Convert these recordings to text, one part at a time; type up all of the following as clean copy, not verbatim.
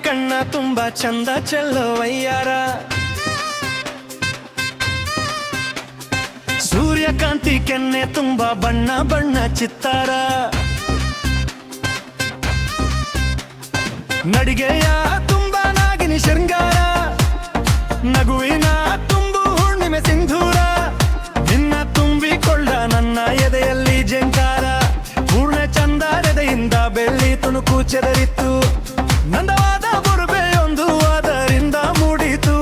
ಕಣ್ಣ ತುಂಬಾ ಚಂದ ಚೆಲ್ಲೋ ವಯ್ಯಾರ, ಸೂರ್ಯಕಾಂತಿ ಕೆನ್ನೆ ತುಂಬಾ ಬಣ್ಣ ಬಣ್ಣ ಚಿತ್ತಾರ, ನಡಿಗೆಯ ತುಂಬಾ ನಾಗಿನಿ ಶೃಂಗಾರ, ನಗುವಿನ ತುಂಬು ಹುಣ್ಣಿಮೆ ಸಿಂಧೂರ, ನಿನ್ನ ತುಂಬಿಕೊಳ್ಳ ನನ್ನ ಎದೆಯಲ್ಲಿ ಜಂಕಾರ, ಪೂರ್ಣ ಚಂದರೆದೆಯಿಂದ ಬೆಳ್ಳಿ ತುಣುಕು ಚೆದರಿತ್ತು, ನಂದವಾದ ಬುರುಬೆಯೊಂದು ಅದರಿಂದ ಮೂಡಿತು,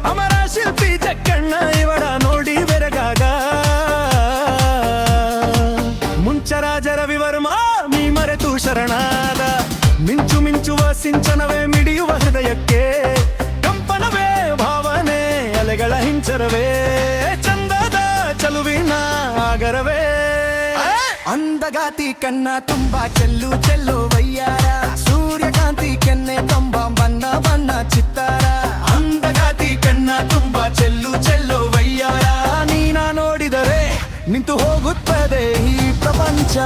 ಅಮರ ಶಿಲ್ಪಿ ಜಕ್ಕಣ್ಣ ಇವಳ ನೋಡಿ ಬೆರಗಾಗ, ಮುಂಚರಾಜರ ವಿವರ್ಮ ಮೀ ಮರೆತು ಶರಣಾದ, ಮಿಂಚು ಮಿಂಚುವ ಸಿಂಚನವೇ ಮಿಡಿಯುವ ಹೃದಯಕ್ಕೆ, ಕಂಪನವೇ ಭಾವನೆ ಅಲೆಗಳ ಹಿಂಚರವೇ, ಚಂದದ ಚಲುವಿನ ಆಗರವೇ, ಅಂದಗಾತಿ ಕಣ್ಣ ತುಂಬಾ ಚೆಲ್ಲು ಚೆಲ್ಲು ವಯ್ಯಾರ, ಸೂರ್ಯಕಾಂತಿ ಕೆನ್ನೆ ತುಂಬಾ ಬಣ್ಣ ಬಣ್ಣ ಚಿತ್ತಾರ, ಅಂದಗಾತಿ ಕಣ್ಣ ತುಂಬಾ ಚೆಲ್ಲು ಚೆಲ್ಲು ವಯ್ಯಾರ, ನೀನ ನೋಡಿದರೆ ನಿಂತು ಹೋಗುತ್ತದೆ ಈ ಪ್ರಪಂಚ.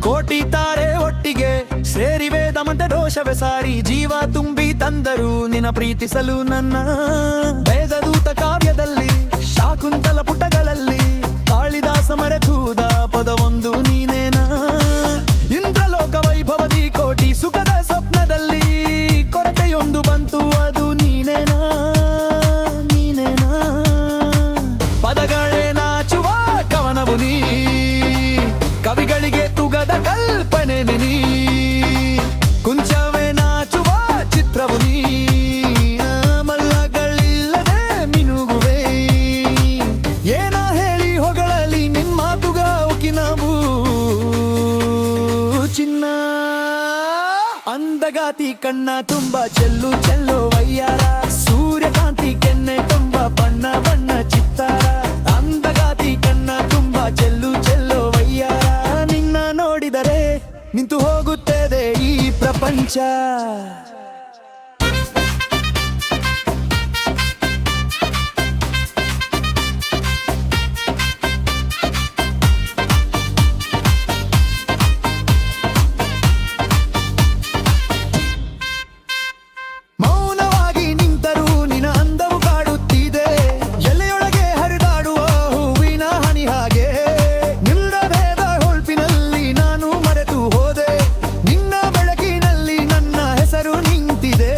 ಕೋಟಿ ತಾರೆ ಒಟ್ಟಿಗೆ ಸೇರಿವೆ ದಮಂತ ದೋಷವೇ ಸಾರಿ, ಜೀವ ತುಂಬಿ ತಂದರು ನಿನ್ನ ಪ್ರೀತಿಸಲು ನನ್ನ, ವೇದದೂತ ಕಾವ್ಯದಲ್ಲಿ ಶಾಕುಂತಲ ಪುಟಗಳಲ್ಲಿ ಕಾಳಿದಾಸ ಮರೆತೂದ ಪದವೊಂದು ನೀನೇನ, ಇಂದ್ರಲೋಕ ವೈಭವದಿ ಕೋಟಿ ಸುಖದ ಸ್ವಪ್ನದಲ್ಲಿ ಕೊರತೆಯೊಂದು ಬಂತು ಅದು ನೀನೇನಾ ನೀನೇನಾ, ಪದಗಳೇ ನಾಚುವ ಕವನವು ನೀ, ಕವಿಗಳಿಗೆ ತುಗದ ಕಲ್ಪನೆ ನೀ, ಕುಂಚವೇ ನಾಚುವ ಚಿತ್ರವು ನೀ, ಮಲ್ಲಗಳಿಲ್ಲದೆ ಮಿನುಗುವೆ, ಏನ ಹೇಳಿ ಹೊಗಳಲ್ಲಿ ನಿಮ್ಮ ತುಗಾವುಕಿ ನಾವು ಚಿನ್ನ, ಅಂದಗಾತಿ ಕಣ್ಣ ತುಂಬಾ ಚೆಲ್ಲು ಚೆಲ್ಲು ವಯ್ಯಾರ, ಸೂರ್ಯಕಾಂತಿ ಕೆನ್ನೆ ತುಂಬಾ ಬಣ್ಣ ಬಣ್ಣ ಚಿತ್ತಾರ, ಅಂದಗಾತಿ ಕಣ್ಣ ತುಂಬಾ ಚೆಲ್ಲು ಚೆಲ್ಲು ವಯ್ಯಾರ, ನಿನ್ನ ನೋಡಿದರೆ ನಿಂತು ಹೋಗುತ್ತದೆ ಈ ಪ್ರಪಂಚ. ಮೌನವಾಗಿ ನಿಂತರೂ ನಿನ್ನ ಅಂದವು ಕಾಡುತ್ತಿದೆ, ಎಲೆಯೊಳಗೆ ಹರಿದಾಡುವ ಹೂವಿನ ಹನಿ ಹಾಗೆ, ನಿಲ್ಲಭೇದ ಹೊಳ್ಪಿನಲ್ಲಿ ನಾನು ಮರೆತು ಹೋದೆ, ನಿನ್ನ ಬೆಳಕಿನಲ್ಲಿ ನನ್ನ ಹೆಸರು ನಿಂತಿದೆ,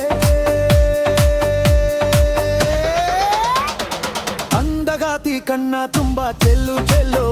ಅಂದಗಾತಿ ಕಣ್ಣ ತುಂಬಾ ಚೆಲ್ಲು ಚೆಲ್ಲು